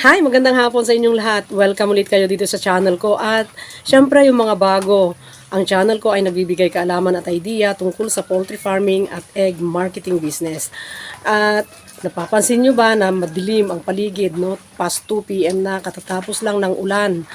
Hi, magandang hapon sa inyong lahat. Welcome ulit kayo dito sa channel ko. At syempre yung mga bago, ang channel ko ay nagbibigay kaalaman at idea tungkol sa poultry farming at egg marketing business. At napapansin nyo ba na madilim ang paligid, no? Past 2 p.m. na, katatapos lang ng ulan.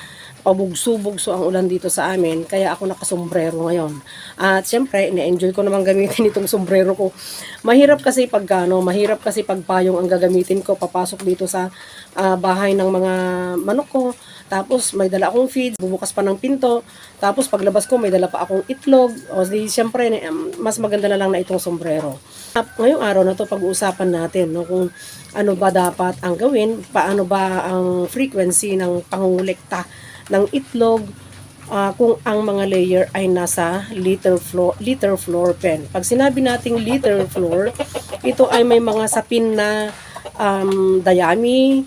Pabugso-bugso ang ulan dito sa amin, kaya ako nakasombrero ngayon. At syempre, ine-enjoy ko naman gamitin itong sombrero ko. Mahirap kasi pag payong ang gagamitin ko, papasok dito sa bahay ng mga manok ko. Tapos may dala akong feeds, bubukas pa ng pinto. Tapos paglabas ko, may dala pa akong itlog. O di syempre, mas maganda na lang na itong sombrero. Ngayong araw na to pag-uusapan natin, no, kung ano ba dapat ang gawin, paano ba ang frequency ng pangungulekta ng itlog kung ang mga layer ay nasa liter floor pen. Pag sinabi nating liter floor, ito ay may mga sapin na dayami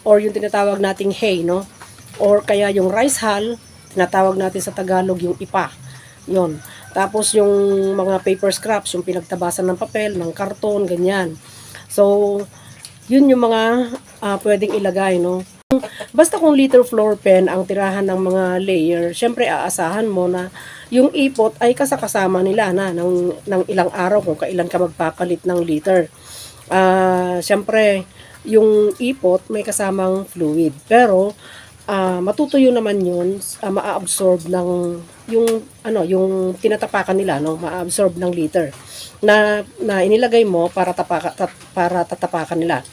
or yung tinatawag nating hay, no? Or kaya yung rice hull, tinatawag natin sa Tagalog yung ipa. Yon. Tapos yung mga paper scraps, yung pinagtabasan ng papel, ng karton, ganyan. So, yun yung mga pwedeng ilagay, no? Basta kung liter floor pen ang tirahan ng mga layer, syempre aasahan mo na yung ipot ay kasakasama nila na ng ilang araw kung kailan ka magpapalit ng liter. Syempre, yung ipot may kasamang fluid. Pero, matutuyo naman yun, maa-absorb ng yung tinatapakan nila, no, maa-absorb ng liter na inilagay mo para tatapakan nila.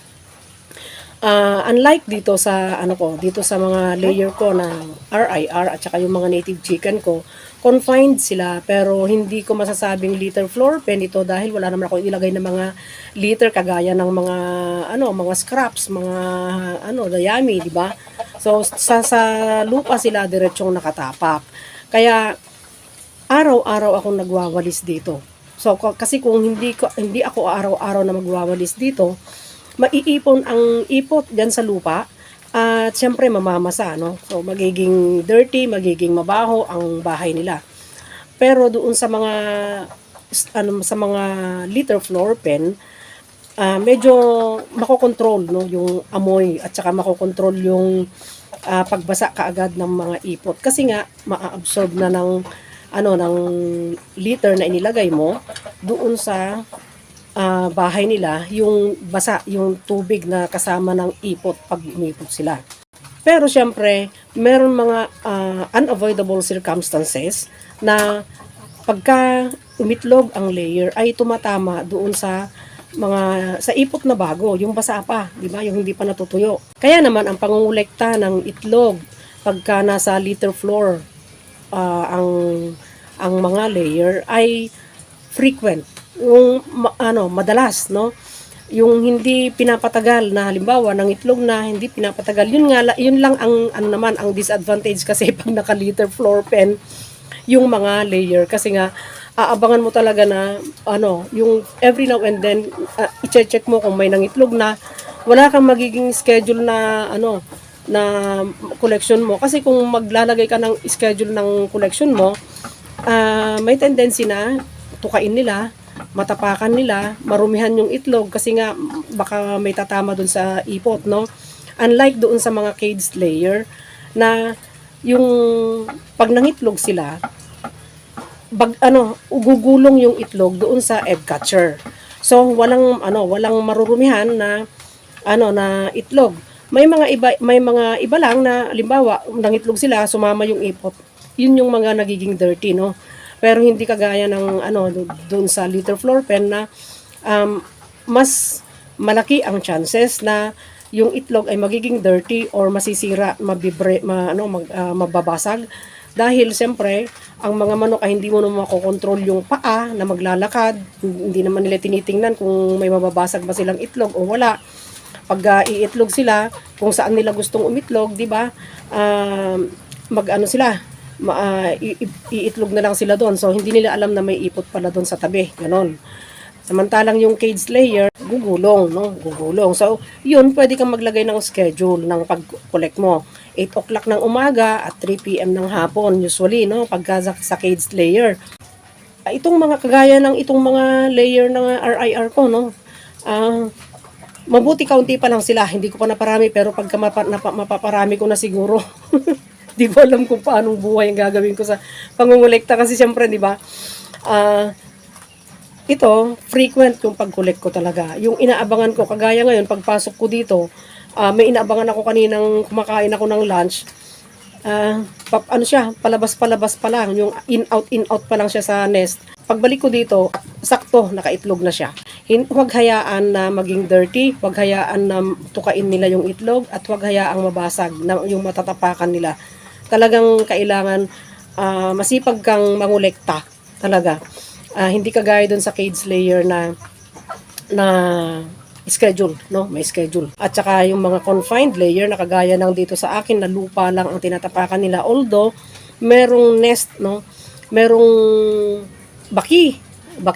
Unlike dito sa dito sa mga layer ko ng RIR at saka yung mga native chicken ko, confined sila, pero hindi ko masasabing liter floor pen ito dahil wala naman ako ilagay na mga liter kagaya ng mga scraps, mga dayami, di ba? So sa lupa sila diretsong nakatapak. Kaya araw-araw akong nagwawalis dito. So kasi kung hindi ako araw-araw na magwawalis dito, maiipon ang ipot dyan sa lupa at syempre mamamasa, no? So magiging dirty, magiging mabaho ang bahay nila. Pero doon sa mga liter floor pen, medyo makokontrol, no, yung amoy at saka makokontrol yung pagbasa kaagad ng mga ipot kasi nga maa-absorb na ng liter na inilagay mo doon sa bahay nila, yung basa, yung tubig na kasama ng ipot pag umipot sila. Pero syempre, meron mga unavoidable circumstances na pagka umitlog ang layer ay tumatama doon sa ipot na bago, yung basa pa, di ba? Yung hindi pa natutuyo. Kaya naman ang pangungulekta ng itlog pagka nasa liter floor ang mga layer ay frequent. Yung madalas, no, yung hindi pinapatagal na halimbawa ng itlog na hindi pinapatagal, yun lang ang ang disadvantage kasi pag naka liter floor pen yung mga layer kasi nga aabangan mo talaga na yung every now and then i-check mo kung may nangitlog na, wala kang magiging schedule na na collection mo kasi kung maglalagay ka ng schedule ng collection mo, may tendency na tukain nila, matapakan nila, marumihan yung itlog kasi nga baka may tatama dun sa ipot, no? Unlike doon sa mga caged layer na yung pag nangitlog sila, ugugulong yung itlog doon sa egg catcher. So walang marurumihan na na itlog. May mga iba lang na halimbawa nangitlog sila, sumama yung ipot. Yun yung mga nagiging dirty, no? Pero hindi kagaya ng doon sa liter floor pen na mas malaki ang chances na yung itlog ay magiging dirty or masisira, mababasag dahil siyempre ang mga manok ay hindi mo na makokontrol yung paa na maglalakad, hindi naman nila tinitingnan kung may mababasag ba silang itlog o wala. Pag iitlog sila kung saan nila gustong umitlog, di ba? Iitlog na lang sila doon. So, hindi nila alam na may ipot pala doon sa tabi. Ganon. Samantalang yung caged layer, gugulong, no? Gugulong. So, yun, pwede kang maglagay ng schedule ng pag-collect mo. 8 o'clock ng umaga at 3 p.m. ng hapon, usually, no? Pagka sa caged layer. Itong mga kagaya ng itong mga layer ng RIR ko, no? Mabuti kaunti pa lang sila, hindi ko pa naparami, pero pagka mapaparami ko na siguro, di ko alam kung paanong buhay ang gagawin ko sa pangungulekta kasi syempre, di ba? Ah, ito, frequent yung pag-collect ko talaga. Yung inaabangan ko, kagaya ngayon, pagpasok ko dito, may inaabangan ako kaninang kumakain ako ng lunch. Ano siya, palabas-palabas pa lang. Yung in-out pa lang siya sa nest. Pagbalik ko dito, sakto, nakaitlog na siya. Huwag hayaan na maging dirty, huwag hayaan na tukain nila yung itlog, at huwag hayaang mabasag, na yung matatapakan nila. Talagang kailangan masipag kang mangolekta. Talaga. Hindi kagaya dun sa cage layer na schedule, no? May schedule. At saka yung mga confined layer na kagaya ng dito sa akin na lupa lang ang tinatapakan nila. Although merong nest, no? Merong baki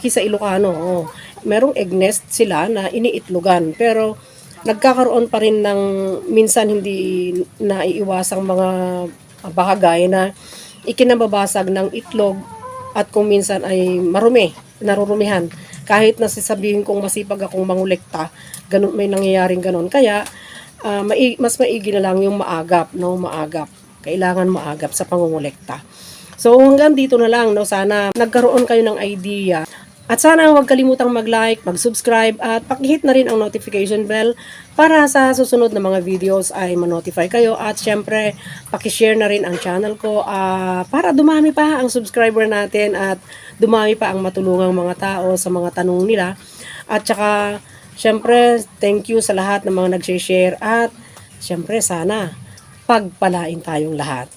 sa Ilocano. Oh. Merong egg nest sila na iniitlogan. Pero nagkakaroon pa rin ng minsan hindi naiiwasang mga bahagay na ikinababasag ng itlog at kung minsan ay narurumihan. Kahit na sasabihin kong masipag akong mangolekta, ganun, may nangyayaring ganun. Kaya, mas maigi na lang yung maagap, no? Maagap. Kailangan maagap sa pangongolekta. So, hanggang dito na lang, no? Sana nagkaroon kayo ng idea. At sana huwag kalimutang mag-like, mag-subscribe, at pakihit na rin ang notification bell para sa susunod na mga videos ay ma-notify kayo. At syempre, pakishare na rin ang channel ko para dumami pa ang subscriber natin at dumami pa ang matulungang mga tao sa mga tanong nila. At saka, syempre, thank you sa lahat ng mga nag-share at syempre, sana pagpalain tayong lahat.